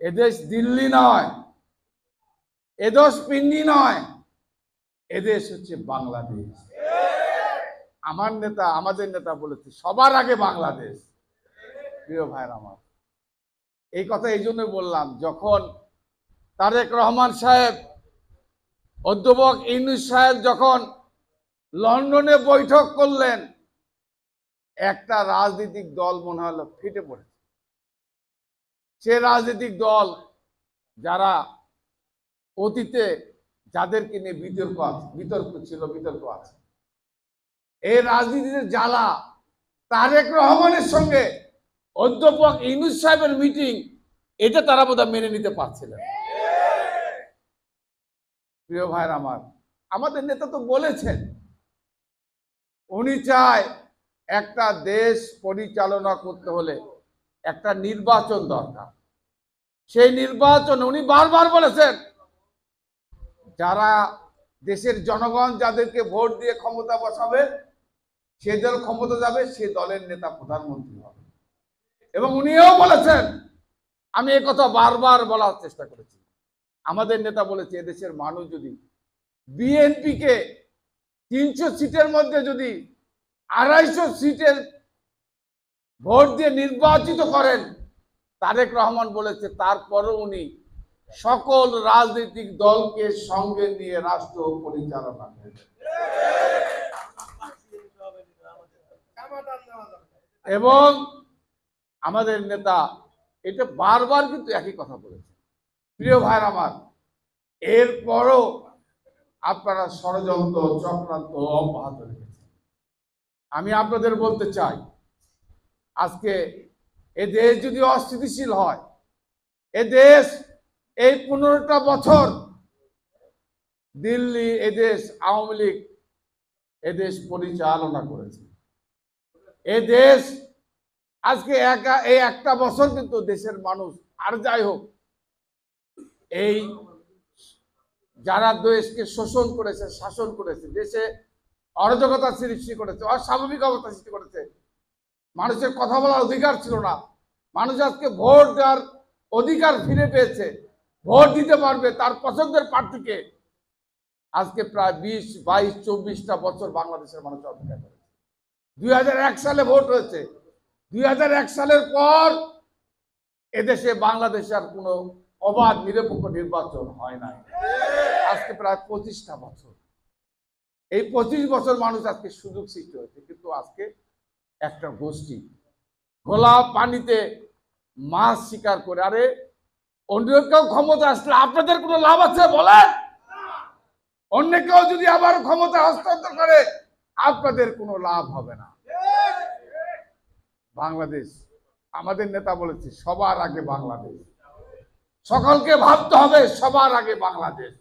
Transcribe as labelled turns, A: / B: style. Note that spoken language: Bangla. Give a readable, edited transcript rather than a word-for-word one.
A: এদেশ দিল্লি নয়, এদেশ পিন্ডি নয়, এদেশ হচ্ছে বাংলাদেশ। আমাদের নেতা বলেছে সবার আগে বাংলাদেশ। প্রিয় ভাইরা আমার, এই কথা এই জন্য বললাম, যখন তারেক রহমান সাহেব, অধ্যাপক ইউনূস সাহেব যখন লন্ডনে বৈঠক করলেন, একটা রাজনৈতিক দল মনে হলো ফেটে পড়েছে। সে রাজনৈতিক দল যারা অতীতে যাদেরকে নিয়ে বিতর্ক আছে, এই রাজনীতির জ্বালা তারেক রহমানের সঙ্গে অধ্যাপক ইউনূস সাহেবের মিটিং, এটা তারা বোধহয় মেনে নিতে পারছিলেন। প্রিয় ভাইরা আমার, আমাদের নেতা তো বলেছেন উনি চায় একটা দেশ পরিচালনা করতে হলে একটা নির্বাচন দরকার। সেই নির্বাচন উনি বারবার বলেছেন, যারা দেশের জনগণ যাদেরকে ভোট দিয়ে ক্ষমতা বসাবে, সে দল ক্ষমতা যাবে, সে দলের নেতা প্রধানমন্ত্রী হবে। এবং উনিও বলেছেন, আমি এই কথা বারবার বলার চেষ্টা করেছি, আমাদের নেতা বলেছে এদেশের মানুষ যদি বিএনপিকে 300 সিটের মধ্যে যদি 250 সিটের ভোট দিয়ে নির্বাচিত করেন, তারেক রহমান বলেছে তারপরও উনি সকল রাজনৈতিক দলকে সঙ্গে নিয়ে রাষ্ট্র পরিচালনা করবেন। এবং আমাদের নেতা এটা বারবার কিন্তু একই কথা বলেছে। প্রিয় ভাইরা আমার, এরপরও আপনারা ষড়যন্ত্র চক্রান্ত অব্যাহত রেখেছেন। আমি আপনাদের বলতে চাই, আজকে এ দেশ যদি অস্থিতিশীল হয়, এ দেশ এই 15টা বছর দিল্লি এদেশ আওয়ামী লীগ এদেশ পরিচালনা করেছে। এ দেশ আজকে এই একটা বছর কিন্তু দেশের মানুষ, আর যাই হোক, এই যারা দেশকে শোষণ করেছে, শাসন করেছে, দেশে অরাজকতা সৃষ্টি করেছে, অস্বাভাবিক অবস্থা সৃষ্টি করেছে, মানুষের কথা বলার অধিকার ছিল না, মানুষ আজকে ভোট দেওয়ার অধিকার ফিরে পেয়েছে, ভোট দিতে পারবে তার পছন্দের প্রার্থীকে। আজকে প্রায় 20, 22, 24টা বছর বাংলাদেশের মানুষ অপেক্ষা করেছে। 2001 সালে ভোট হয়েছে। 2001 সালের পর এদেশে বাংলাদেশে আর কোনো অবাধ নিরপেক্ষ নির্বাচন হয় নাই। আজকে প্রায় 25টা বছর, এই 25 বছর মানুষ আজকে সুযোগ সৃষ্টি হয়েছে, কিন্তু আজকে একটা গোষ্ঠী খোলা পানিতে মাছ শিকার করে। আরে অন্য কেউ ক্ষমতা আসলে আপনাদের কোনো লাভ আছে বলেন? অন্য কেউ যদি আবার ক্ষমতা হস্তান্তর করে, আপনাদের কোনো লাভ হবে না। বাংলাদেশ, আমাদের নেতা বলেছে সবার আগে বাংলাদেশ, সকলকে ভাবতে হবে সবার আগে বাংলাদেশ।